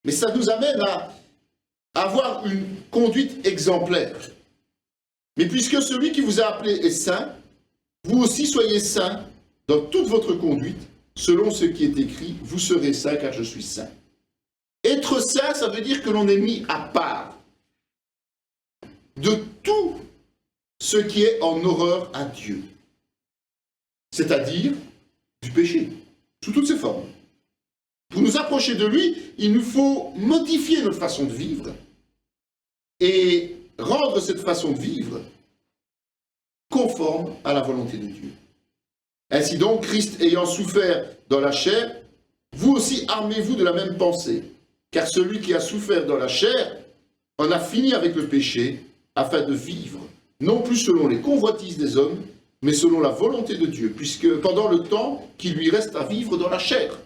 Mais ça nous amène à avoir une conduite exemplaire. Mais puisque celui qui vous a appelé est saint, vous aussi soyez saints dans toute votre conduite, selon ce qui est écrit, vous serez saints car je suis saint. Être saint, ça veut dire que l'on est mis à part de tout ce qui est en horreur à Dieu, c'est-à-dire du péché, sous toutes ses formes. Pour nous approcher de lui, il nous faut modifier notre façon de vivre et rendre cette façon de vivre conforme à la volonté de Dieu. Ainsi donc, Christ ayant souffert dans la chair, vous aussi armez-vous de la même pensée, car celui qui a souffert dans la chair en a fini avec le péché, afin de vivre, non plus selon les convoitises des hommes, mais selon la volonté de Dieu, puisque pendant le temps qu'il lui reste à vivre dans la chair.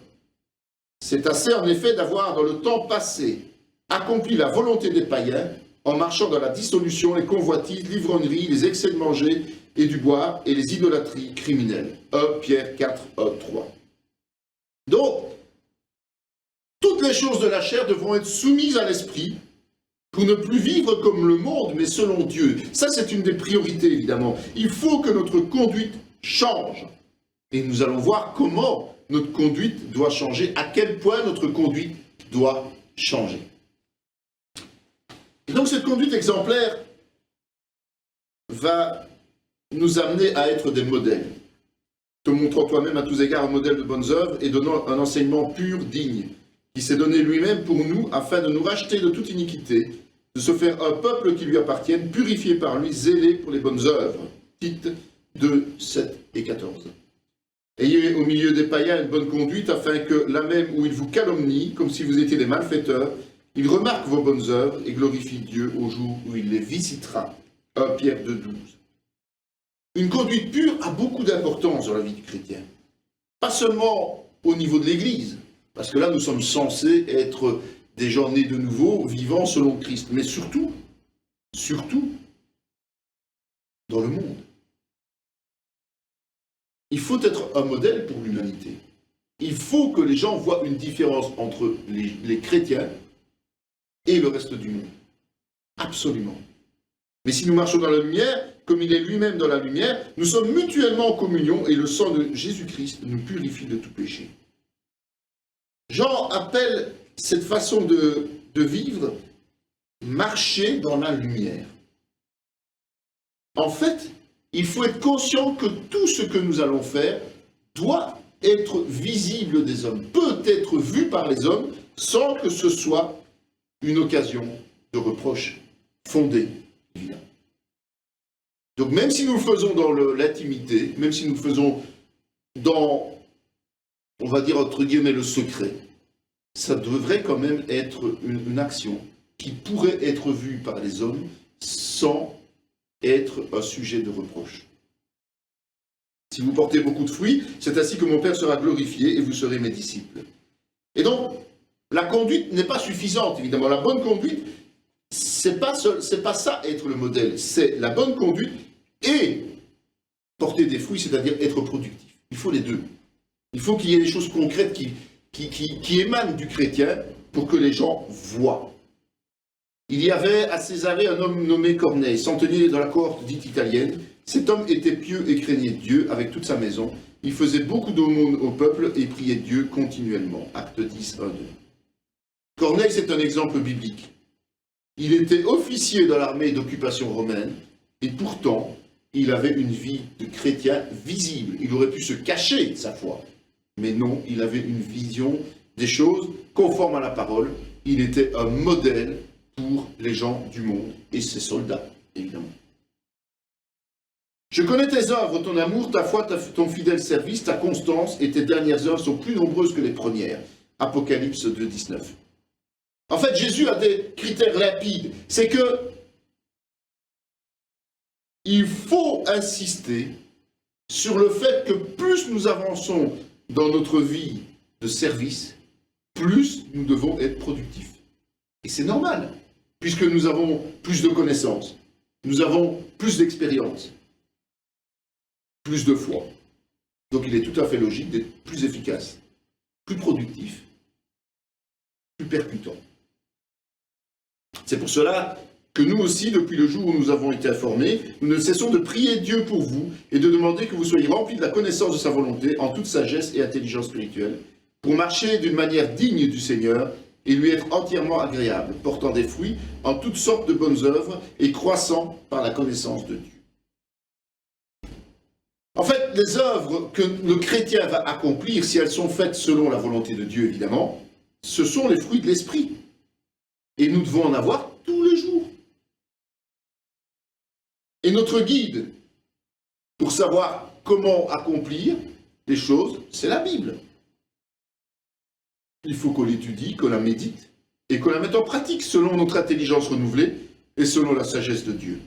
C'est assez en effet d'avoir dans le temps passé accompli la volonté des païens, en marchant dans la dissolution, les convoitises, l'ivrognerie, les excès de manger et du boire, et les idolâtries criminelles. 1 Pierre 4, 1, 3. Donc, toutes les choses de la chair devront être soumises à l'esprit, pour ne plus vivre comme le monde, mais selon Dieu. Ça, c'est une des priorités, évidemment. Il faut que notre conduite change. Et nous allons voir comment notre conduite doit changer, à quel point notre conduite doit changer. Et donc, cette conduite exemplaire va nous amener à être des modèles, te montrant toi-même à tous égards un modèle de bonnes œuvres et donnant un enseignement pur, digne, qui s'est donné lui-même pour nous, afin de nous racheter de toute iniquité, de se faire un peuple qui lui appartienne, purifié par lui, zélé pour les bonnes œuvres. Tite 2, 7 et 14. Ayez au milieu des païens une bonne conduite, afin que, là même où ils vous calomnient, comme si vous étiez des malfaiteurs, ils remarquent vos bonnes œuvres et glorifient Dieu au jour où il les visitera. 1 Pierre 2, 12. Une conduite pure a beaucoup d'importance dans la vie du chrétien. Pas seulement au niveau de l'Église, parce que là nous sommes censés être des gens nés de nouveau, vivant selon Christ, mais surtout dans le monde. Il faut être un modèle pour l'humanité. Il faut que les gens voient une différence entre les chrétiens et le reste du monde. Absolument. Mais si nous marchons dans la lumière, comme il est lui-même dans la lumière, nous sommes mutuellement en communion et le sang de Jésus-Christ nous purifie de tout péché. Jean appelle cette façon de vivre marcher dans la lumière. En fait, il faut être conscient que tout ce que nous allons faire doit être visible des hommes, peut être vu par les hommes sans que ce soit une occasion de reproche fondée, évidemment. Donc même si nous le faisons dans l'intimité, même si nous le faisons dans, on va dire entre guillemets, le secret, ça devrait quand même être une action qui pourrait être vue par les hommes sans être un sujet de reproche. Si vous portez beaucoup de fruits, c'est ainsi que mon Père sera glorifié et vous serez mes disciples. Et donc, la conduite n'est pas suffisante, évidemment. La bonne conduite, c'est pas ça être le modèle. C'est la bonne conduite et porter des fruits, c'est-à-dire être productif. Il faut les deux. Il faut qu'il y ait des choses concrètes qui émanent du chrétien pour que les gens voient. Il y avait à Césarée un homme nommé Corneille, centenier dans la cohorte dite italienne. Cet homme était pieux et craignait Dieu avec toute sa maison. Il faisait beaucoup d'aumônes au peuple et priait Dieu continuellement. Acte 10, 1, 2. Corneille, c'est un exemple biblique. Il était officier dans l'armée d'occupation romaine et pourtant, il avait une vie de chrétien visible. Il aurait pu se cacher de sa foi. Mais non, il avait une vision des choses conforme à la parole. Il était un modèle pour les gens du monde et ses soldats, évidemment. Je connais tes œuvres, ton amour, ta foi, ton fidèle service, ta constance et tes dernières œuvres sont plus nombreuses que les premières. Apocalypse 2, 19. En fait, Jésus a des critères limpides. C'est que il faut insister sur le fait que plus nous avançons dans notre vie de service, plus nous devons être productifs. Et c'est normal, puisque nous avons plus de connaissances, nous avons plus d'expérience, plus de foi. Donc il est tout à fait logique d'être plus efficace, plus productif, plus percutant. C'est pour cela que nous aussi, depuis le jour où nous avons été informés, nous ne cessons de prier Dieu pour vous et de demander que vous soyez remplis de la connaissance de sa volonté en toute sagesse et intelligence spirituelle, pour marcher d'une manière digne du Seigneur et lui être entièrement agréable, portant des fruits en toutes sortes de bonnes œuvres et croissant par la connaissance de Dieu. En fait, les œuvres que le chrétien va accomplir, si elles sont faites selon la volonté de Dieu, évidemment, ce sont les fruits de l'esprit. Et nous devons en avoir tous les jours. Et notre guide pour savoir comment accomplir les choses, c'est la Bible. Il faut qu'on l'étudie, qu'on la médite et qu'on la mette en pratique selon notre intelligence renouvelée et selon la sagesse de Dieu.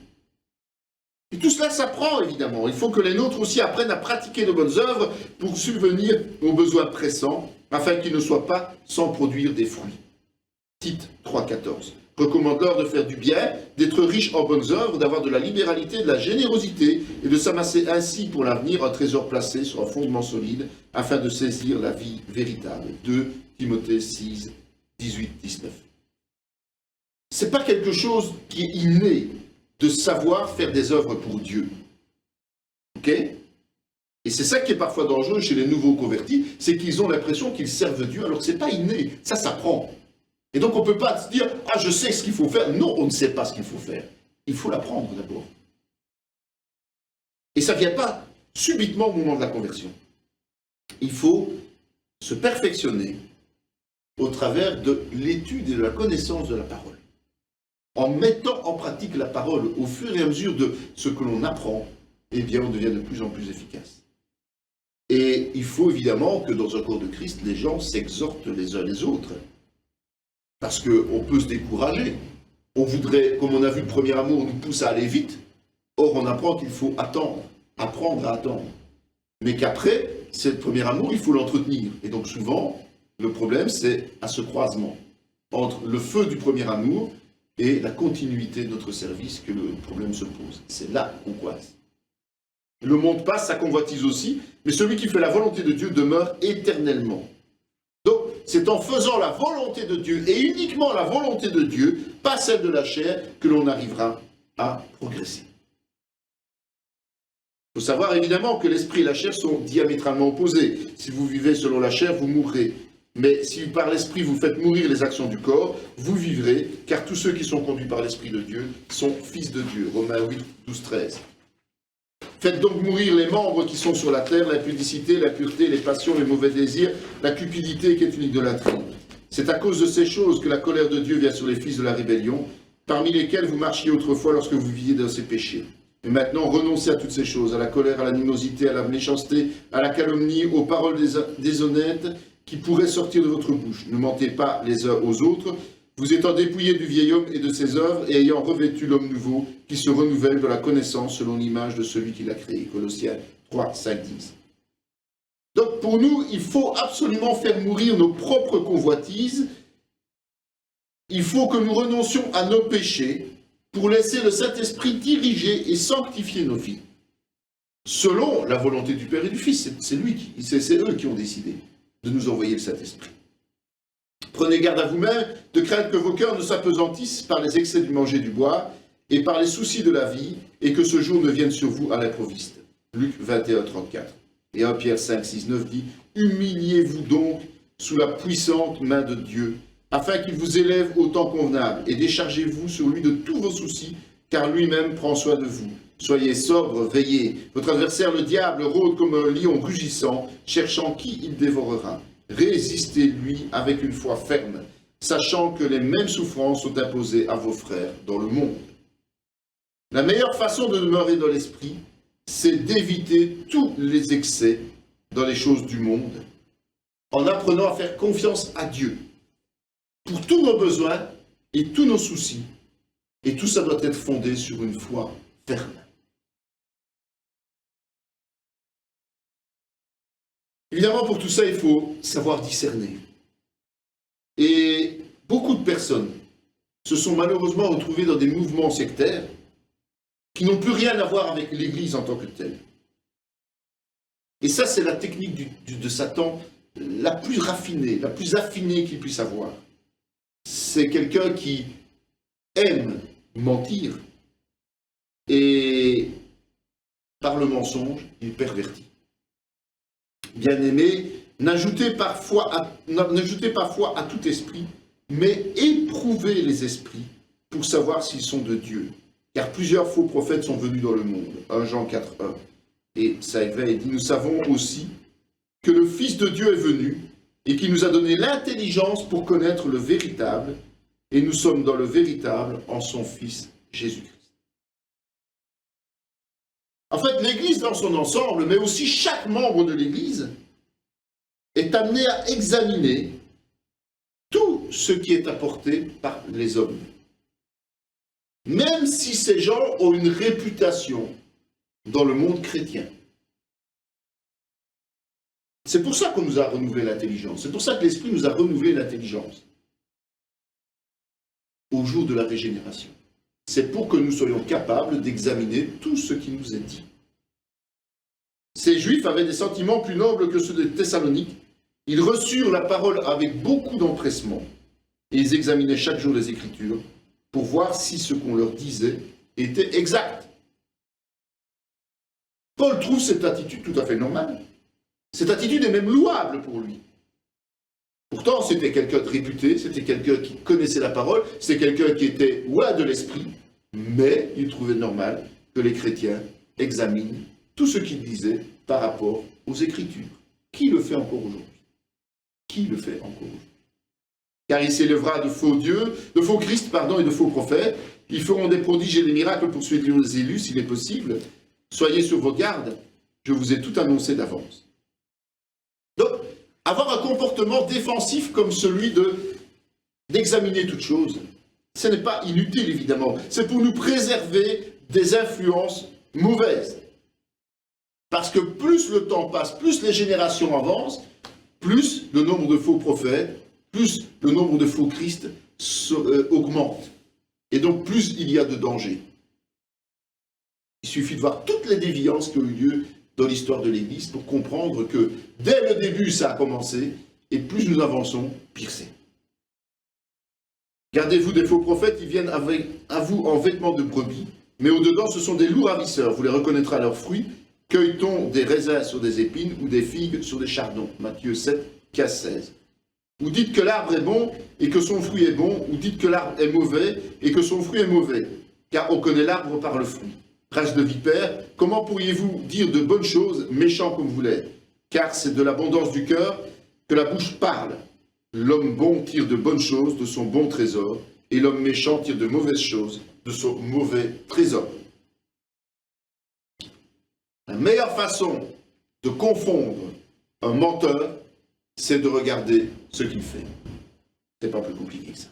Et tout cela s'apprend, évidemment. Il faut que les nôtres aussi apprennent à pratiquer de bonnes œuvres pour subvenir aux besoins pressants, afin qu'ils ne soient pas sans produire des fruits. Tite 3,14. Recommande-leur de faire du bien, d'être riches en bonnes œuvres, d'avoir de la libéralité, de la générosité, et de s'amasser ainsi pour l'avenir un trésor placé sur un fondement solide, afin de saisir la vie véritable. 2 Timothée 6, 18, 19. Ce n'est pas quelque chose qui est inné de savoir faire des œuvres pour Dieu. Ok ? Et c'est ça qui est parfois dangereux chez les nouveaux convertis, c'est qu'ils ont l'impression qu'ils servent Dieu, alors que ce n'est pas inné, ça s'apprend. Et donc on ne peut pas se dire « Ah, je sais ce qu'il faut faire ». Non, on ne sait pas ce qu'il faut faire. Il faut l'apprendre d'abord. Et ça ne vient pas subitement au moment de la conversion. Il faut se perfectionner au travers de l'étude et de la connaissance de la parole. En mettant en pratique la parole au fur et à mesure de ce que l'on apprend, eh bien on devient de plus en plus efficace. Et il faut évidemment que dans un corps de Christ, les gens s'exhortent les uns les autres. Parce qu'on peut se décourager. On voudrait, comme on a vu, le premier amour nous pousse à aller vite. Or, on apprend qu'il faut attendre, apprendre à attendre. Mais qu'après, ce premier amour, il faut l'entretenir. Et donc souvent, le problème, c'est à ce croisement entre le feu du premier amour et la continuité de notre service que le problème se pose. C'est là qu'on coince. Le monde passe, sa convoitise aussi, mais celui qui fait la volonté de Dieu demeure éternellement. Donc, c'est en faisant la volonté de Dieu, et uniquement la volonté de Dieu, pas celle de la chair, que l'on arrivera à progresser. Il faut savoir évidemment que l'esprit et la chair sont diamétralement opposés. Si vous vivez selon la chair, vous mourrez. Mais si par l'esprit vous faites mourir les actions du corps, vous vivrez, car tous ceux qui sont conduits par l'esprit de Dieu sont fils de Dieu. Romains 8, 12, 13. Faites donc mourir les membres qui sont sur la terre, l'impudicité, la pureté, les passions, les mauvais désirs, la cupidité qui est une idolâtrie. C'est à cause de ces choses que la colère de Dieu vient sur les fils de la rébellion, parmi lesquels vous marchiez autrefois lorsque vous viviez dans ces péchés. Mais maintenant, renoncez à toutes ces choses, à la colère, à l'animosité, à la méchanceté, à la calomnie, aux paroles déshonnêtes qui pourraient sortir de votre bouche. Ne mentez pas les uns aux autres, vous étant dépouillés du vieil homme et de ses œuvres, et ayant revêtu l'homme nouveau, qui se renouvelle de la connaissance selon l'image de celui qui l'a créé. Colossiens 3, 5, 10. Donc pour nous, il faut absolument faire mourir nos propres convoitises. Il faut que nous renoncions à nos péchés pour laisser le Saint-Esprit diriger et sanctifier nos vies. Selon la volonté du Père et du Fils, c'est eux qui ont décidé de nous envoyer le Saint-Esprit. Prenez garde à vous-même de craindre que vos cœurs ne s'apesantissent par les excès du manger et du boire et par les soucis de la vie, et que ce jour ne vienne sur vous à l'improviste. Luc 21, 34. Et 1 Pierre 5, 6, 9 dit « Humiliez-vous donc sous la puissante main de Dieu, afin qu'il vous élève au temps convenable, et déchargez-vous sur lui de tous vos soucis, car lui-même prend soin de vous. Soyez sobres, veillez. Votre adversaire, le diable, rôde comme un lion rugissant, cherchant qui il dévorera. Résistez-lui avec une foi ferme, sachant que les mêmes souffrances sont imposées à vos frères dans le monde. » La meilleure façon de demeurer dans l'esprit, c'est d'éviter tous les excès dans les choses du monde, en apprenant à faire confiance à Dieu pour tous nos besoins et tous nos soucis. Et tout ça doit être fondé sur une foi ferme. Évidemment, pour tout ça, il faut savoir discerner. Et beaucoup de personnes se sont malheureusement retrouvées dans des mouvements sectaires qui n'ont plus rien à voir avec l'Église en tant que telle. Et ça, c'est la technique de Satan la plus raffinée, la plus affinée qu'il puisse avoir. c'est quelqu'un qui aime mentir et par le mensonge, il pervertit. Bien-aimés, n'ajoutez parfois à tout esprit, mais éprouvez les esprits pour savoir s'ils sont de Dieu. Car plusieurs faux prophètes sont venus dans le monde. 1 Jean 4,1. Et ça est dit, nous savons aussi que le Fils de Dieu est venu et qu'il nous a donné l'intelligence pour connaître le véritable, et nous sommes dans le véritable en son Fils Jésus-Christ. En fait, l'Église dans son ensemble, mais aussi chaque membre de l'Église, est amené à examiner tout ce qui est apporté par les hommes. Même si ces gens ont une réputation dans le monde chrétien. C'est pour ça qu'on nous a renouvelé l'intelligence. C'est pour ça que l'Esprit nous a renouvelé l'intelligence au jour de la régénération. C'est pour que nous soyons capables d'examiner tout ce qui nous est dit. Ces Juifs avaient des sentiments plus nobles que ceux des Thessaloniques. Ils reçurent la parole avec beaucoup d'empressement et ils examinaient chaque jour les Écritures pour voir si ce qu'on leur disait était exact. Paul trouve cette attitude tout à fait normale. Cette attitude est même louable pour lui. Pourtant, c'était quelqu'un de réputé, c'était quelqu'un qui connaissait la parole, c'était quelqu'un qui était loin de l'esprit, mais il trouvait normal que les chrétiens examinent tout ce qu'ils disaient par rapport aux Écritures. Qui le fait encore aujourd'hui? Qui le fait encore aujourd'hui? Car il s'élèvera de faux dieux, de faux Christ, et de faux prophètes. Ils feront des prodiges et des miracles pour suivre les élus, s'il est possible. Soyez sur vos gardes, je vous ai tout annoncé d'avance. Donc, avoir un comportement défensif comme celui d'examiner toute chose, ce n'est pas inutile, évidemment. C'est pour nous préserver des influences mauvaises. Parce que plus le temps passe, plus les générations avancent, plus le nombre de faux prophètes, plus le nombre de faux Christ augmente. Et donc plus il y a de danger. Il suffit de voir toutes les déviances qui ont eu lieu dans l'histoire de l'Église pour comprendre que dès le début ça a commencé, et plus nous avançons, pire c'est. Gardez-vous des faux prophètes, ils viennent à vous en vêtements de brebis, mais au-dedans ce sont des loups ravisseurs, vous les reconnaîtrez à leurs fruits. Cueille-t-on des raisins sur des épines ou des figues sur des chardons? Matthieu 7, 15, 16. Ou dites que l'arbre est bon et que son fruit est bon, ou dites que l'arbre est mauvais et que son fruit est mauvais, car on connaît l'arbre par le fruit. Race de vipères, comment pourriez-vous dire de bonnes choses, méchants comme vous l'êtes? Car c'est de l'abondance du cœur que la bouche parle. L'homme bon tire de bonnes choses de son bon trésor, et l'homme méchant tire de mauvaises choses de son mauvais trésor. La meilleure façon de confondre un menteur, c'est de regarder ce qu'il fait. C'est pas plus compliqué que ça.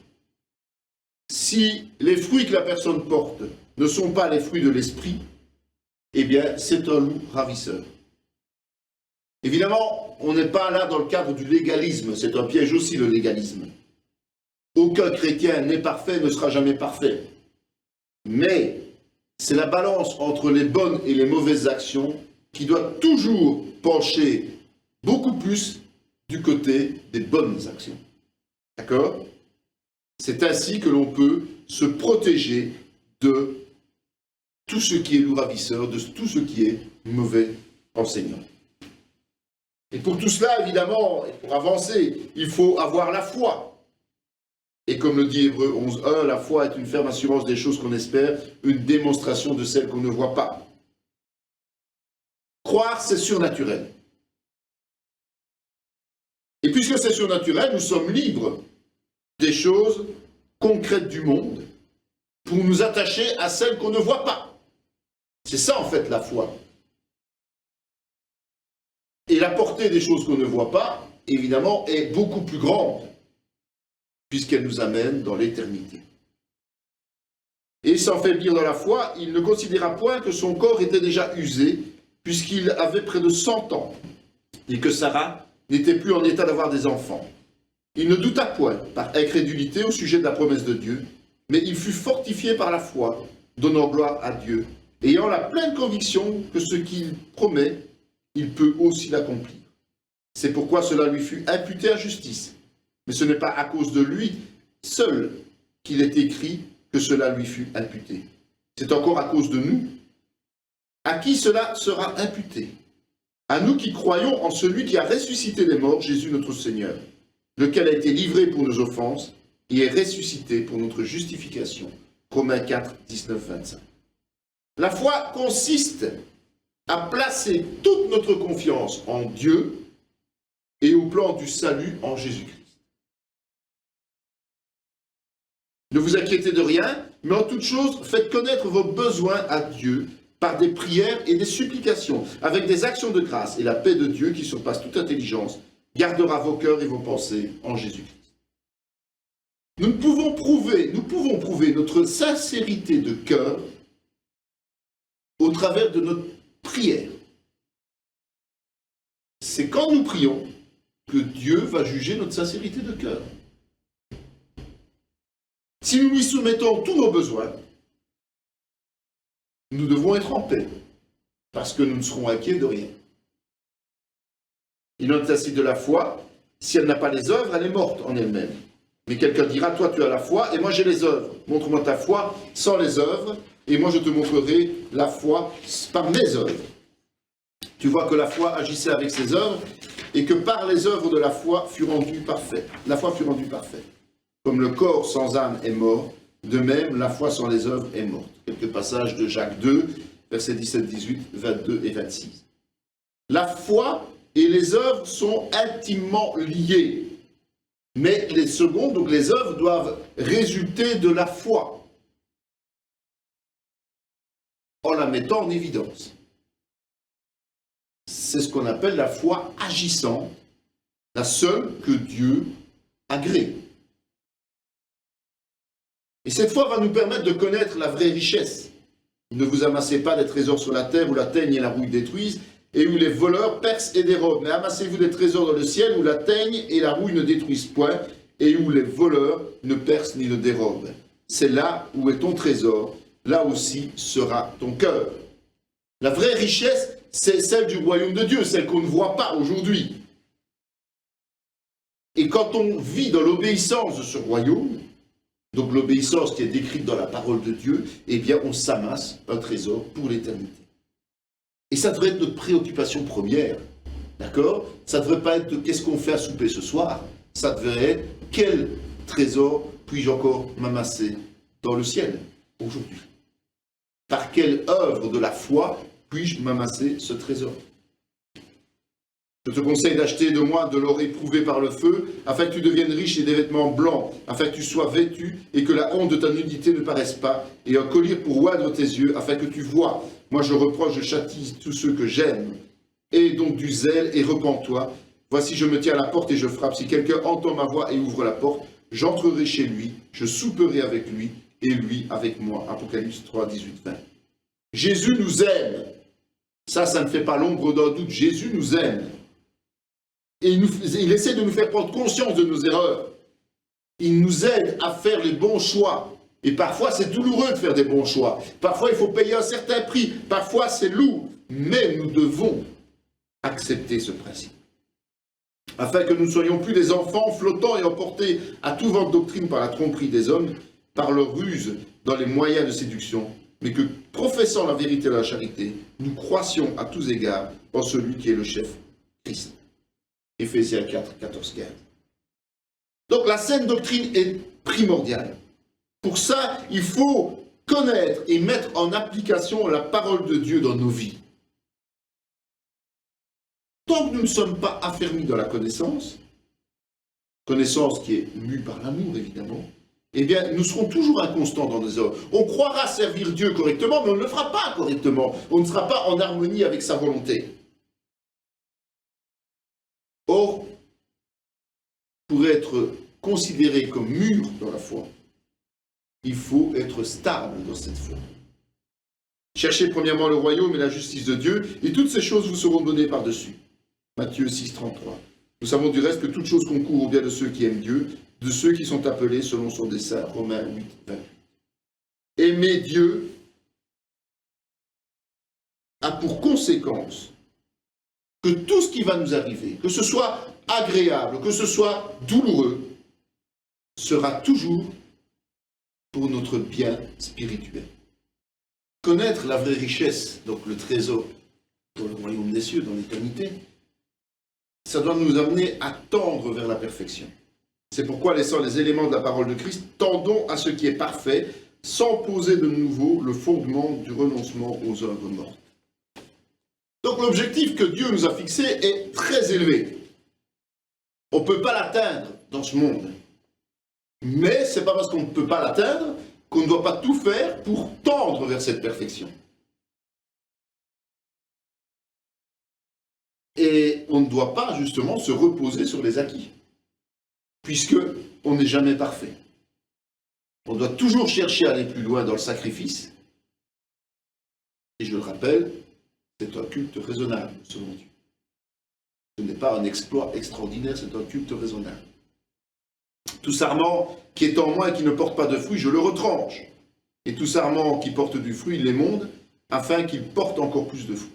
Si les fruits que la personne porte ne sont pas les fruits de l'esprit, eh bien, c'est un loup ravisseur. Évidemment, on n'est pas là dans le cadre du légalisme, c'est un piège aussi le légalisme. Aucun chrétien n'est parfait, ne sera jamais parfait. Mais c'est la balance entre les bonnes et les mauvaises actions qui doit toujours pencher beaucoup plus du côté des bonnes actions. D'accord? C'est ainsi que l'on peut se protéger de tout ce qui est loup ravisseur, de tout ce qui est mauvais enseignant. Et pour tout cela, évidemment, et pour avancer, il faut avoir la foi. Et comme le dit Hébreux 11.1, la foi est une ferme assurance des choses qu'on espère, une démonstration de celles qu'on ne voit pas. Croire, c'est surnaturel. Et puisque c'est surnaturel, nous sommes libres des choses concrètes du monde pour nous attacher à celles qu'on ne voit pas. C'est ça en fait la foi. Et la portée des choses qu'on ne voit pas, évidemment, est beaucoup plus grande, puisqu'elle nous amène dans l'éternité. Et sans faiblir dans la foi, il ne considéra point que son corps était déjà usé, puisqu'il avait près de 100 ans, et que Sarah n'était plus en état d'avoir des enfants. Il ne douta point, par incrédulité au sujet de la promesse de Dieu, mais il fut fortifié par la foi, donnant gloire à Dieu, ayant la pleine conviction que ce qu'il promet, il peut aussi l'accomplir. C'est pourquoi cela lui fut imputé à justice. Mais ce n'est pas à cause de lui, seul qu'il est écrit que cela lui fut imputé. C'est encore à cause de nous. À qui cela sera imputé? À nous qui croyons en celui qui a ressuscité les morts, Jésus notre Seigneur, lequel a été livré pour nos offenses et est ressuscité pour notre justification. Romains 4, 19, 25. La foi consiste à placer toute notre confiance en Dieu et au plan du salut en Jésus-Christ. Ne vous inquiétez de rien, mais en toute chose, faites connaître vos besoins à Dieu par des prières et des supplications, avec des actions de grâce, et la paix de Dieu qui surpasse toute intelligence, gardera vos cœurs et vos pensées en Jésus-Christ. Nous pouvons prouver notre sincérité de cœur au travers de notre prière. C'est quand nous prions que Dieu va juger notre sincérité de cœur. Si nous lui soumettons tous nos besoins, nous devons être en paix, parce que nous ne serons inquiets de rien. Il en est ainsi de la foi, si elle n'a pas les œuvres, elle est morte en elle-même. Mais quelqu'un dira, toi tu as la foi, et moi j'ai les œuvres. Montre-moi ta foi sans les œuvres, et moi je te montrerai la foi par mes œuvres. Tu vois que la foi agissait avec ses œuvres, et que par les œuvres de la foi fut rendue parfaite. La foi fut rendue parfaite. Comme le corps sans âme est mort, de même la foi sans les œuvres est morte. Quelques passages de Jacques 2, versets 17, 18, 22 et 26. La foi et les œuvres sont intimement liées. Mais les secondes, donc les œuvres, doivent résulter de la foi, en la mettant en évidence. C'est ce qu'on appelle la foi agissante, la seule que Dieu agrée. Et cette foi va nous permettre de connaître la vraie richesse. Ne vous amassez pas des trésors sur la terre où la teigne et la rouille détruisent, et où les voleurs percent et dérobent. Mais amassez-vous des trésors dans le ciel où la teigne et la rouille ne détruisent point, et où les voleurs ne percent ni ne dérobent. C'est là où est ton trésor, là aussi sera ton cœur. La vraie richesse, c'est celle du royaume de Dieu, celle qu'on ne voit pas aujourd'hui. Et quand on vit dans l'obéissance de ce royaume, donc l'obéissance qui est décrite dans la parole de Dieu, eh bien on s'amasse un trésor pour l'éternité. Et ça devrait être notre préoccupation première, d'accord? Ça ne devrait pas être de qu'est-ce qu'on fait à souper ce soir, ça devrait être quel trésor puis-je encore m'amasser dans le ciel aujourd'hui? Par quelle œuvre de la foi puis-je m'amasser ce trésor? Je te conseille d'acheter de moi de l'or éprouvé par le feu, afin que tu deviennes riche et des vêtements blancs, afin que tu sois vêtu et que la honte de ta nudité ne paraisse pas, et un collier pour oindre tes yeux, afin que tu vois. Moi je reproche, je châtie tous ceux que j'aime. Aie donc du zèle et repens-toi. Voici, je me tiens à la porte et je frappe. Si quelqu'un entend ma voix et ouvre la porte, j'entrerai chez lui, je souperai avec lui, et lui avec moi. Apocalypse 3, 18, 20. Jésus nous aime. Ça ne fait pas l'ombre d'un doute. Jésus nous aime. Et il essaie de nous faire prendre conscience de nos erreurs. Il nous aide à faire les bons choix. Et parfois, c'est douloureux de faire des bons choix. Parfois, il faut payer un certain prix. Parfois, c'est lourd. Mais nous devons accepter ce principe. Afin que nous ne soyons plus des enfants flottants et emportés à tout vent de doctrine par la tromperie des hommes, par leur ruse dans les moyens de séduction, mais que, professant la vérité de la charité, nous croissions à tous égards en celui qui est le chef, Christ. Éphésiens 4, 14, 15. Donc la saine doctrine est primordiale. Pour ça, il faut connaître et mettre en application la parole de Dieu dans nos vies. Tant que nous ne sommes pas affermis dans la connaissance qui est mue par l'amour évidemment, eh bien nous serons toujours inconstants dans nos œuvres. On croira servir Dieu correctement, mais on ne le fera pas correctement. On ne sera pas en harmonie avec sa volonté. Or, pour être considéré comme mûr dans la foi, il faut être stable dans cette foi. Cherchez premièrement le royaume et la justice de Dieu, et toutes ces choses vous seront données par-dessus. Matthieu 6, 33. Nous savons du reste que toute chose concourt au bien de ceux qui aiment Dieu, de ceux qui sont appelés selon son dessein. Romains 8, 28. Aimer Dieu a pour conséquence que tout ce qui va nous arriver, que ce soit agréable, que ce soit douloureux, sera toujours pour notre bien spirituel. Connaître la vraie richesse, donc le trésor dans le royaume des cieux, dans l'éternité, ça doit nous amener à tendre vers la perfection. C'est pourquoi, laissant les éléments de la parole de Christ, tendons à ce qui est parfait, sans poser de nouveau le fondement du renoncement aux œuvres mortes. Donc l'objectif que Dieu nous a fixé est très élevé. On ne peut pas l'atteindre dans ce monde. Mais ce n'est pas parce qu'on ne peut pas l'atteindre qu'on ne doit pas tout faire pour tendre vers cette perfection. Et on ne doit pas justement se reposer sur les acquis, puisqu'on n'est jamais parfait. On doit toujours chercher à aller plus loin dans le sacrifice. Et je le rappelle, c'est un culte raisonnable, selon Dieu. Ce n'est pas un exploit extraordinaire, c'est un culte raisonnable. Tout sarment qui est en moi et qui ne porte pas de fruits, je le retranche. Et tout sarment qui porte du fruit, il l'émonde, afin qu'il porte encore plus de fruits.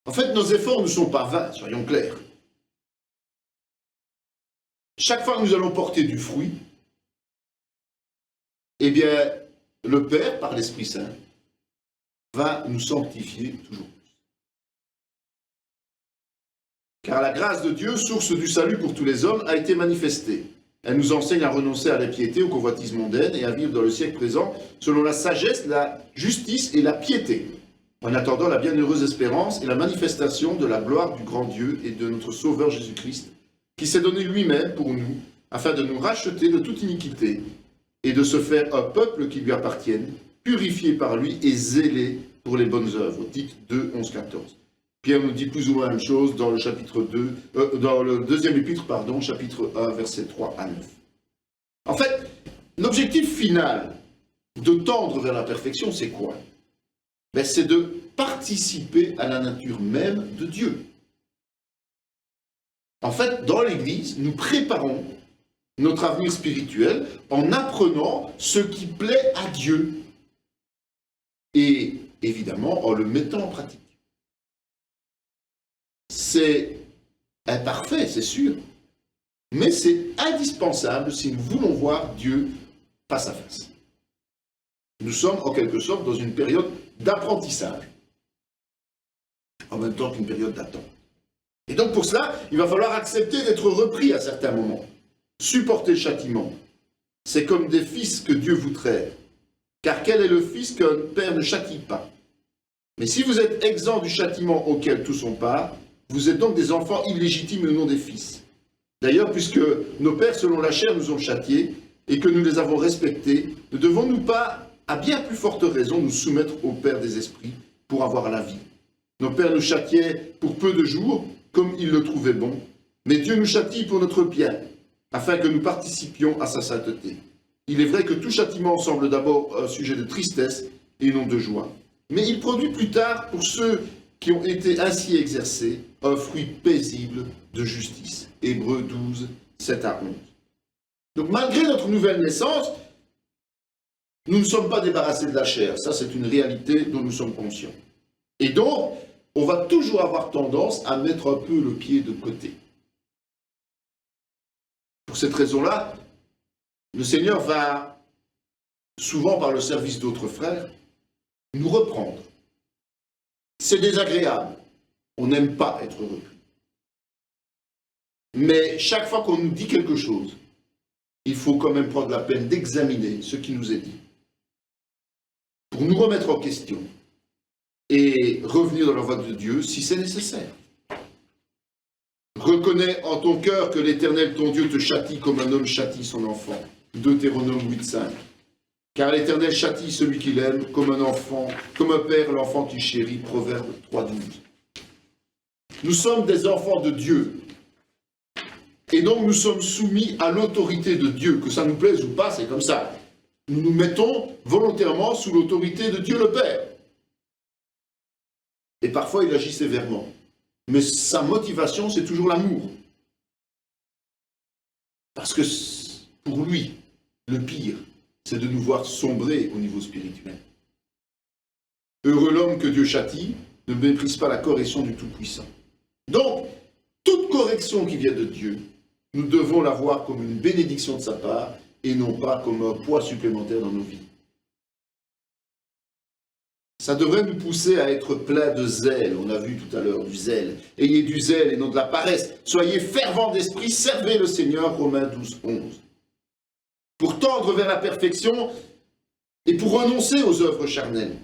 En fait, nos efforts ne sont pas vains, soyons clairs. Chaque fois que nous allons porter du fruit, eh bien, le Père, par l'Esprit Saint, va nous sanctifier toujours plus. Car la grâce de Dieu, source du salut pour tous les hommes, a été manifestée. Elle nous enseigne à renoncer à l'impiété, aux convoitises mondaines et à vivre dans le siècle présent selon la sagesse, la justice et la piété, en attendant la bienheureuse espérance et la manifestation de la gloire du grand Dieu et de notre Sauveur Jésus-Christ, qui s'est donné lui-même pour nous, afin de nous racheter de toute iniquité et de se faire un peuple qui lui appartienne, purifié par lui et zélé pour les bonnes œuvres. Tite 2, 11, 14. Pierre nous dit plus ou moins la même chose dans le chapitre 2, dans le deuxième épître, chapitre 1, versets 3 à 9. En fait, l'objectif final de tendre vers la perfection, c'est quoi? C'est de participer à la nature même de Dieu. En fait, dans l'Église, nous préparons notre avenir spirituel en apprenant ce qui plaît à Dieu et évidemment en le mettant en pratique. C'est imparfait, c'est sûr, mais c'est indispensable si nous voulons voir Dieu face à face. Nous sommes en quelque sorte dans une période d'apprentissage, en même temps qu'une période d'attente. Et donc pour cela, il va falloir accepter d'être repris à certains moments, supporter le châtiment. C'est comme des fils que Dieu vous traite, car quel est le fils qu'un père ne châtie pas? Mais si vous êtes exempt du châtiment auquel tous ont part, vous êtes donc des enfants illégitimes et non des fils. D'ailleurs, puisque nos pères selon la chair nous ont châtiés, et que nous les avons respectés, ne devons-nous pas, à bien plus forte raison, nous soumettre au Père des esprits pour avoir la vie? Nos pères nous châtiaient pour peu de jours, comme ils le trouvaient bon, mais Dieu nous châtie pour notre bien, afin que nous participions à sa sainteté. Il est vrai que tout châtiment semble d'abord un sujet de tristesse et non de joie, mais il produit plus tard, pour ceux qui ont été ainsi exercés, un fruit paisible de justice. Hébreux 12, 7 à 11. Donc malgré notre nouvelle naissance, nous ne sommes pas débarrassés de la chair. Ça, c'est une réalité dont nous sommes conscients. Et donc, on va toujours avoir tendance à mettre un peu le pied de côté. Pour cette raison-là, le Seigneur va, souvent par le service d'autres frères, nous reprendre. C'est désagréable. On n'aime pas être repris. Mais chaque fois qu'on nous dit quelque chose, il faut quand même prendre la peine d'examiner ce qui nous est dit, pour nous remettre en question et revenir dans la voie de Dieu si c'est nécessaire. Reconnais en ton cœur que l'Éternel ton Dieu te châtie comme un homme châtie son enfant. Deutéronome 8,5. Car l'Éternel châtie celui qu'il aime comme un enfant, comme un père l'enfant qu'il chérit. Proverbe 3,12. Nous sommes des enfants de Dieu. Et donc nous sommes soumis à l'autorité de Dieu. Que ça nous plaise ou pas, c'est comme ça. Nous nous mettons volontairement sous l'autorité de Dieu le Père. Et parfois il agit sévèrement. Mais sa motivation, c'est toujours l'amour. Parce que pour lui, le pire, c'est de nous voir sombrer au niveau spirituel. Heureux l'homme que Dieu châtie, ne méprise pas la correction du Tout-Puissant. Donc, toute correction qui vient de Dieu nous devons la voir comme une bénédiction de sa part et non pas comme un poids supplémentaire dans nos vies. Ça devrait nous pousser à être pleins de zèle. On a vu tout à l'heure du zèle. Ayez du zèle et non de la paresse. Soyez fervents d'esprit, servez le Seigneur, Romains 12, 11. Pour tendre vers la perfection et pour renoncer aux œuvres charnelles,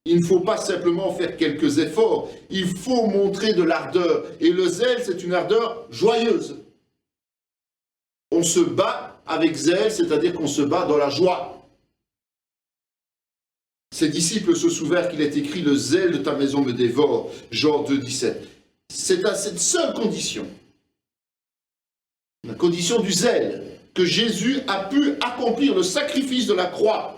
il ne faut pas simplement faire quelques efforts, il faut montrer de l'ardeur. Et le zèle, c'est une ardeur joyeuse. On se bat avec zèle, c'est-à-dire qu'on se bat dans la joie. Ses disciples se souvinrent qu'il est écrit « Le zèle de ta maison me dévore » Jean 2, 17. C'est à cette seule condition, la condition du zèle, que Jésus a pu accomplir le sacrifice de la croix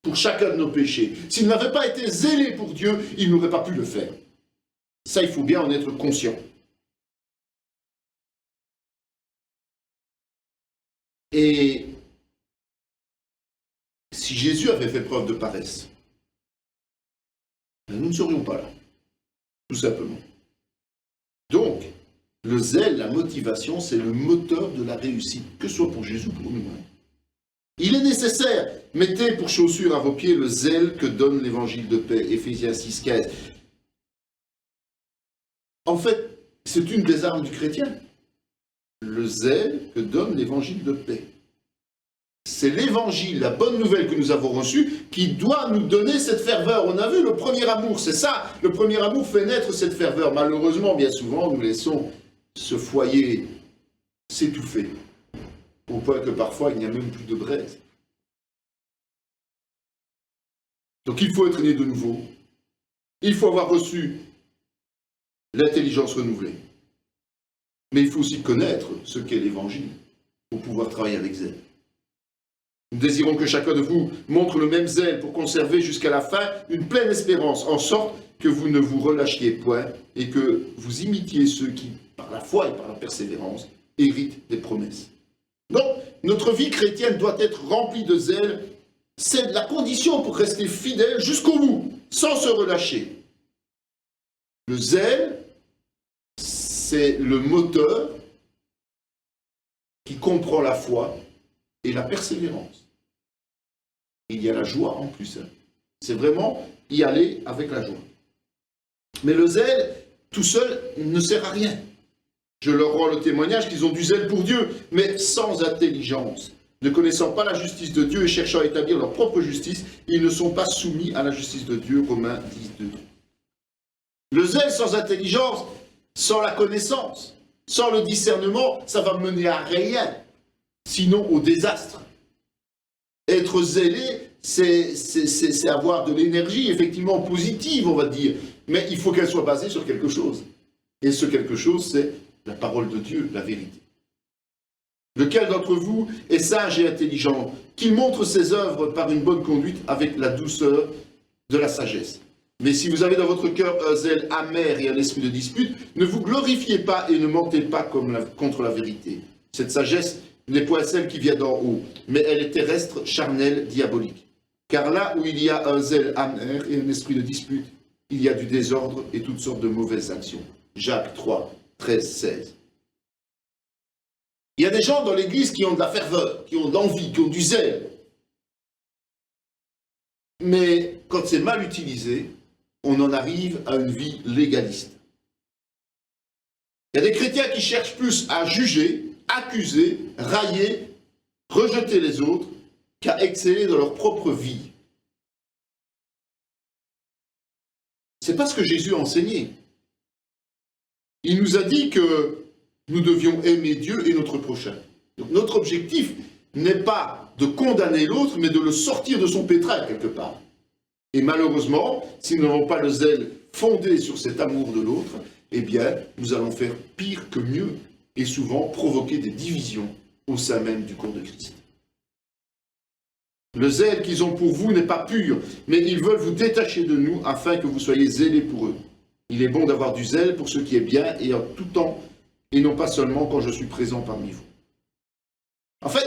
pour chacun de nos péchés. S'il n'avait pas été zélé pour Dieu, il n'aurait pas pu le faire. Ça, il faut bien en être conscient. Et si Jésus avait fait preuve de paresse, nous ne serions pas là, tout simplement. Donc, le zèle, la motivation, c'est le moteur de la réussite, que ce soit pour Jésus ou pour nous-mêmes. Il est nécessaire, mettez pour chaussure à vos pieds le zèle que donne l'évangile de paix, Éphésiens 6, 15. En fait, c'est une des armes du chrétien, le zèle que donne l'évangile de paix. C'est l'évangile, la bonne nouvelle que nous avons reçue, qui doit nous donner cette ferveur. On a vu le premier amour, c'est ça. Le premier amour fait naître cette ferveur. Malheureusement, bien souvent, nous laissons ce foyer s'étouffer, au point que parfois, il n'y a même plus de braise. Donc il faut être né de nouveau. Il faut avoir reçu l'intelligence renouvelée. Mais il faut aussi connaître ce qu'est l'évangile pour pouvoir travailler avec zèle. Nous désirons que chacun de vous montre le même zèle pour conserver jusqu'à la fin une pleine espérance, en sorte que vous ne vous relâchiez point et que vous imitiez ceux qui, par la foi et par la persévérance, héritent des promesses. Donc, notre vie chrétienne doit être remplie de zèle. C'est la condition pour rester fidèle jusqu'au bout, sans se relâcher. Le zèle, c'est le moteur qui comprend la foi et la persévérance. Il y a la joie en plus. C'est vraiment y aller avec la joie. Mais le zèle, tout seul, ne sert à rien. Je leur rends le témoignage qu'ils ont du zèle pour Dieu, mais sans intelligence. Ne connaissant pas la justice de Dieu et cherchant à établir leur propre justice, ils ne sont pas soumis à la justice de Dieu. Romains 10, 2. Le zèle sans intelligence, sans la connaissance, sans le discernement, ça va mener à rien, sinon au désastre. Être zélé, c'est avoir de l'énergie, effectivement positive, on va dire, mais il faut qu'elle soit basée sur quelque chose. Et ce quelque chose, c'est la parole de Dieu, la vérité. Lequel d'entre vous est sage et intelligent, qu'il montre ses œuvres par une bonne conduite avec la douceur de la sagesse. Mais si vous avez dans votre cœur un zèle amer et un esprit de dispute, ne vous glorifiez pas et ne mentez pas contre la vérité. Cette sagesse n'est point celle qui vient d'en haut, mais elle est terrestre, charnelle, diabolique. Car là où il y a un zèle amer et un esprit de dispute, il y a du désordre et toutes sortes de mauvaises actions. Jacques 3, 13, 16. Il y a des gens dans l'Église qui ont de la ferveur, qui ont de l'envie, qui ont du zèle. Mais quand c'est mal utilisé, on en arrive à une vie légaliste. Il y a des chrétiens qui cherchent plus à juger, accuser, railler, rejeter les autres, qu'à exceller dans leur propre vie. C'est pas ce que Jésus a enseigné. Il nous a dit que nous devions aimer Dieu et notre prochain. Donc notre objectif n'est pas de condamner l'autre, mais de le sortir de son pétrin quelque part. Et malheureusement, si nous n'avons pas le zèle fondé sur cet amour de l'autre, eh bien, nous allons faire pire que mieux et souvent provoquer des divisions au sein même du corps de Christ. Le zèle qu'ils ont pour vous n'est pas pur, mais ils veulent vous détacher de nous afin que vous soyez zélés pour eux. Il est bon d'avoir du zèle pour ce qui est bien et en tout temps, et non pas seulement quand je suis présent parmi vous. En fait,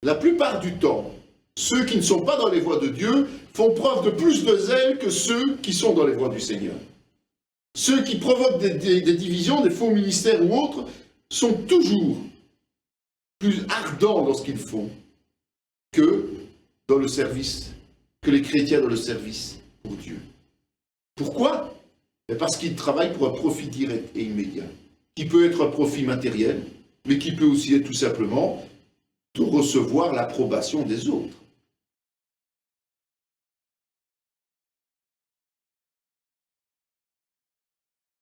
la plupart du temps, ceux qui ne sont pas dans les voies de Dieu font preuve de plus de zèle que ceux qui sont dans les voies du Seigneur. Ceux qui provoquent des divisions, des faux ministères ou autres, sont toujours plus ardents dans ce qu'ils font que dans le service, que les chrétiens dans le service pour Dieu. Pourquoi? Parce qu'ils travaillent pour un profit direct et immédiat, qui peut être un profit matériel, mais qui peut aussi être tout simplement de recevoir l'approbation des autres.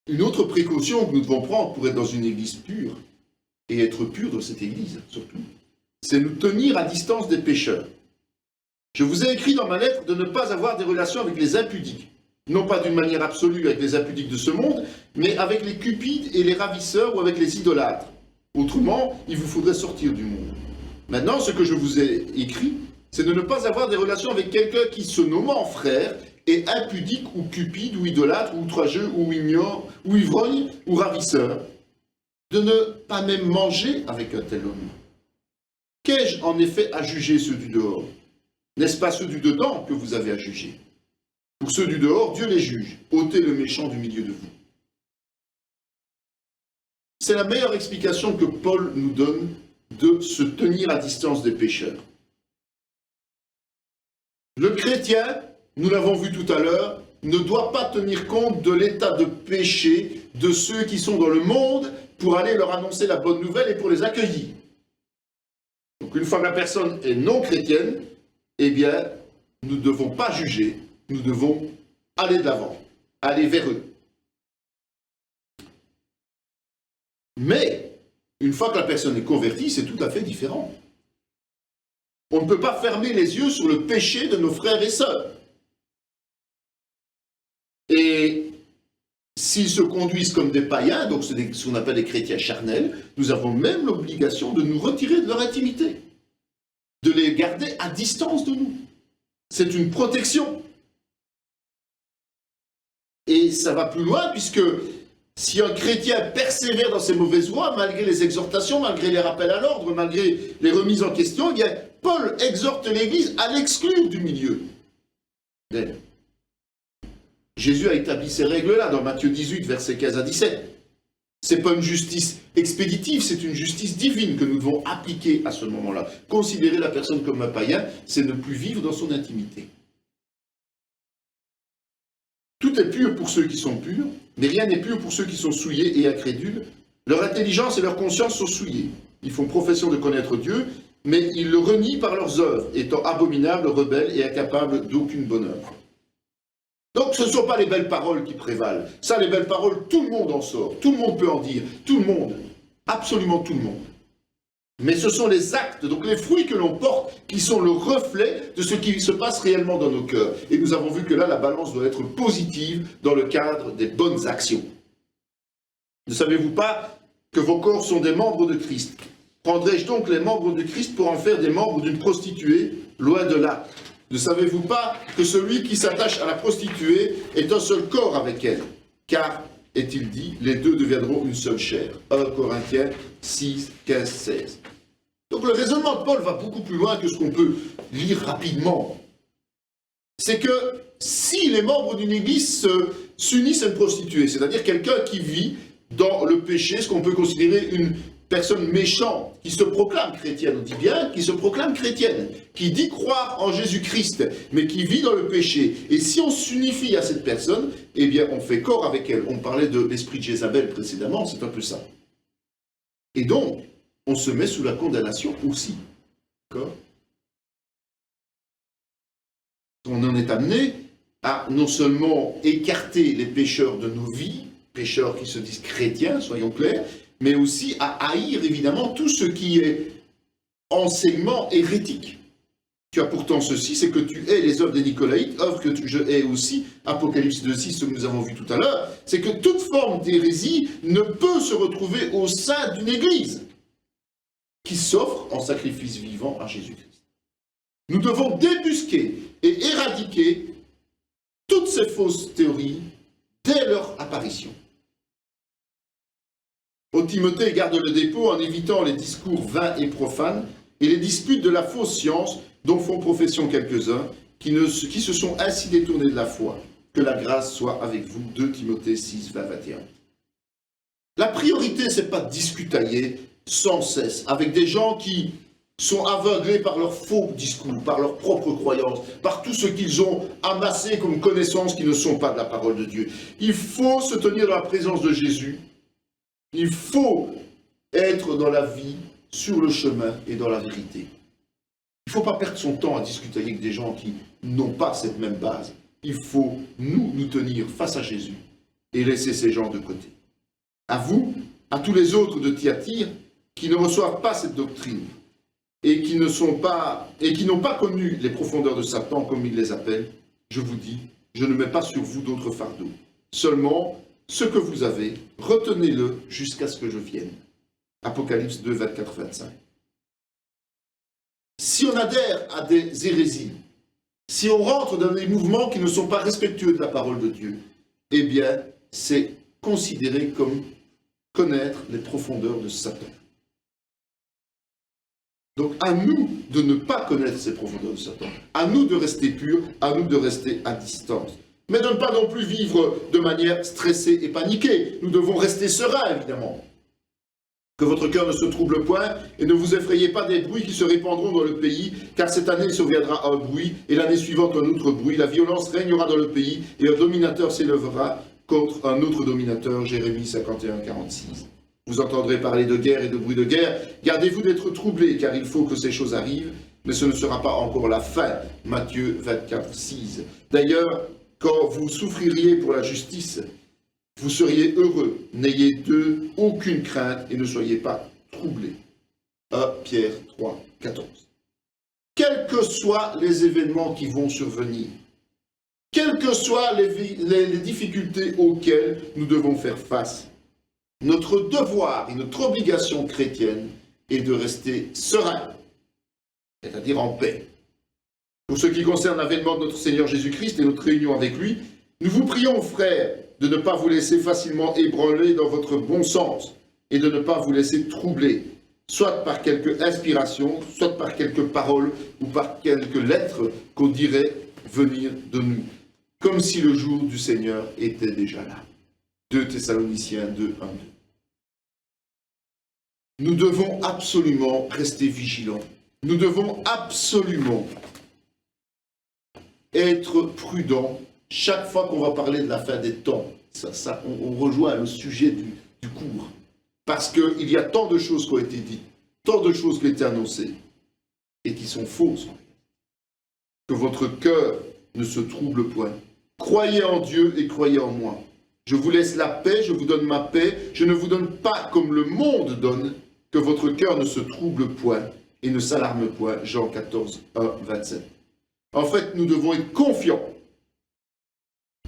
Une autre précaution que nous devons prendre pour être dans une église pure, et être pur dans cette église surtout, c'est nous tenir à distance des pécheurs. Je vous ai écrit dans ma lettre de ne pas avoir des relations avec les impudiques, non pas d'une manière absolue avec les impudiques de ce monde, mais avec les cupides et les ravisseurs ou avec les idolâtres. Autrement, il vous faudrait sortir du monde. Maintenant, ce que je vous ai écrit, c'est de ne pas avoir des relations avec quelqu'un qui, se nommant frère, est impudique ou cupide ou idolâtre ou outrageux ou ignore ou ivrogne ou ravisseur, de ne pas même manger avec un tel homme. Qu'ai-je en effet à juger ceux du dehors? N'est-ce pas ceux du dedans que vous avez à juger? Pour ceux du dehors, Dieu les juge. Ôtez le méchant du milieu de vous. C'est la meilleure explication que Paul nous donne de se tenir à distance des pécheurs. Le chrétien, nous l'avons vu tout à l'heure, ne doit pas tenir compte de l'état de péché de ceux qui sont dans le monde pour aller leur annoncer la bonne nouvelle et pour les accueillir. Donc une fois que la personne est non chrétienne, eh bien, nous ne devons pas juger, nous devons aller de l'avant, aller vers eux. Mais, une fois que la personne est convertie, c'est tout à fait différent. On ne peut pas fermer les yeux sur le péché de nos frères et sœurs. Et s'ils se conduisent comme des païens, donc c'est ce qu'on appelle des chrétiens charnels, nous avons même l'obligation de nous retirer de leur intimité, de les garder à distance de nous. C'est une protection. Et ça va plus loin, puisque si un chrétien persévère dans ses mauvaises voies, malgré les exhortations, malgré les rappels à l'ordre, malgré les remises en question, eh bien, Paul exhorte l'Église à l'exclure du milieu d'elle. Jésus a établi ces règles-là dans Matthieu 18, versets 15 à 17. Ce n'est pas une justice expéditive, c'est une justice divine que nous devons appliquer à ce moment-là. Considérer la personne comme un païen, c'est ne plus vivre dans son intimité. Tout est pur pour ceux qui sont purs, mais rien n'est pur pour ceux qui sont souillés et incrédules. Leur intelligence et leur conscience sont souillées. Ils font profession de connaître Dieu, mais ils le renient par leurs œuvres, étant abominables, rebelles et incapables d'aucune bonne œuvre. Donc ce ne sont pas les belles paroles qui prévalent. Ça, les belles paroles, tout le monde en sort. Tout le monde peut en dire. Tout le monde. Absolument tout le monde. Mais ce sont les actes, donc les fruits que l'on porte, qui sont le reflet de ce qui se passe réellement dans nos cœurs. Et nous avons vu que là, la balance doit être positive dans le cadre des bonnes actions. Ne savez-vous pas que vos corps sont des membres de Christ? Prendrai-je donc les membres de Christ pour en faire des membres d'une prostituée? Loin de là. Ne savez-vous pas que celui qui s'attache à la prostituée est un seul corps avec elle? Car, est-il dit, les deux deviendront une seule chair. 1 Corinthiens 6, 15, 16. Donc le raisonnement de Paul va beaucoup plus loin que ce qu'on peut lire rapidement. C'est que si les membres d'une église s'unissent à une prostituée, c'est-à-dire quelqu'un qui vit dans le péché, ce qu'on peut considérer une personne méchante, qui se proclame chrétienne, on dit bien, qui se proclame chrétienne, qui dit croire en Jésus-Christ, mais qui vit dans le péché. Et si on s'unifie à cette personne, eh bien on fait corps avec elle. On parlait de l'esprit de Jézabel précédemment, c'est un peu ça. Et donc, on se met sous la condamnation aussi. D'accord ? On en est amené à non seulement écarter les pécheurs de nos vies, pécheurs qui se disent chrétiens, soyons clairs, mais aussi à haïr évidemment tout ce qui est enseignement hérétique. Tu as pourtant ceci, c'est que tu hais les œuvres des Nicolaïtes, œuvres que je hais aussi, Apocalypse 2.6, ce que nous avons vu tout à l'heure, c'est que toute forme d'hérésie ne peut se retrouver au sein d'une église qui s'offre en sacrifice vivant à Jésus-Christ. Nous devons débusquer et éradiquer toutes ces fausses théories dès leur apparition. Ô Timothée, garde le dépôt en évitant les discours vains et profanes et les disputes de la fausse science dont font profession quelques-uns qui se sont ainsi détournés de la foi. Que la grâce soit avec vous. 2 Timothée 6, 20, 21. La priorité, ce n'est pas de discutailler sans cesse, avec des gens qui sont aveuglés par leurs faux discours, par leurs propres croyances, par tout ce qu'ils ont amassé comme connaissances qui ne sont pas de la parole de Dieu. Il faut se tenir dans la présence de Jésus. Il faut être dans la vie, sur le chemin et dans la vérité. Il ne faut pas perdre son temps à discuter avec des gens qui n'ont pas cette même base. Il faut nous tenir face à Jésus et laisser ces gens de côté. À vous, à tous les autres de Thyatire qui ne reçoivent pas cette doctrine et qui n'ont pas connu les profondeurs de Satan comme il les appelle, je vous dis, je ne mets pas sur vous d'autres fardeaux. Seulement, ce que vous avez, retenez-le jusqu'à ce que je vienne. Apocalypse 2, 24, 25. Si on adhère à des hérésies, si on rentre dans des mouvements qui ne sont pas respectueux de la parole de Dieu, eh bien, c'est considéré comme connaître les profondeurs de Satan. Donc, à nous de ne pas connaître ces profondeurs de Satan, à nous de rester purs, à nous de rester à distance. Mais de ne pas non plus vivre de manière stressée et paniquée. Nous devons rester sereins, évidemment. Que votre cœur ne se trouble point, et ne vous effrayez pas des bruits qui se répandront dans le pays, car cette année il surviendra un bruit, et l'année suivante un autre bruit. La violence régnera dans le pays, et un dominateur s'élèvera contre un autre dominateur. Jérémie 51, 46. Vous entendrez parler de guerre et de bruit de guerre. Gardez-vous d'être troublés, car il faut que ces choses arrivent, mais ce ne sera pas encore la fin. Matthieu 24, 6. D'ailleurs, quand vous souffririez pour la justice, vous seriez heureux. N'ayez d'eux aucune crainte et ne soyez pas troublés. 1 Pierre 3, 14. Quels que soient les événements qui vont survenir, quelles que soient les difficultés auxquelles nous devons faire face, notre devoir et notre obligation chrétienne est de rester serein, c'est-à-dire en paix. Pour ce qui concerne l'avènement de notre Seigneur Jésus-Christ et notre réunion avec lui, nous vous prions, frères, de ne pas vous laisser facilement ébranler dans votre bon sens et de ne pas vous laisser troubler, soit par quelque inspiration, soit par quelques paroles ou par quelques lettres qu'on dirait venir de nous, comme si le jour du Seigneur était déjà là. 2 Thessaloniciens 2, 1, 2. Nous devons absolument rester vigilants. Nous devons absolument être prudents chaque fois qu'on va parler de la fin des temps. On rejoint le sujet du cours. Parce qu'il y a tant de choses qui ont été dites, tant de choses qui ont été annoncées, et qui sont fausses. Que votre cœur ne se trouble point. Croyez en Dieu et croyez en moi. Je vous laisse la paix, je vous donne ma paix. Je ne vous donne pas comme le monde donne, que votre cœur ne se trouble point et ne s'alarme point. Jean 14, 1, 27. En fait, nous devons être confiants.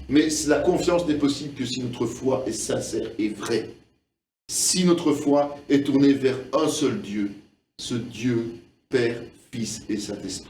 Mais la confiance n'est possible que si notre foi est sincère et vraie. Si notre foi est tournée vers un seul Dieu, ce Dieu, Père, Fils et Saint-Esprit.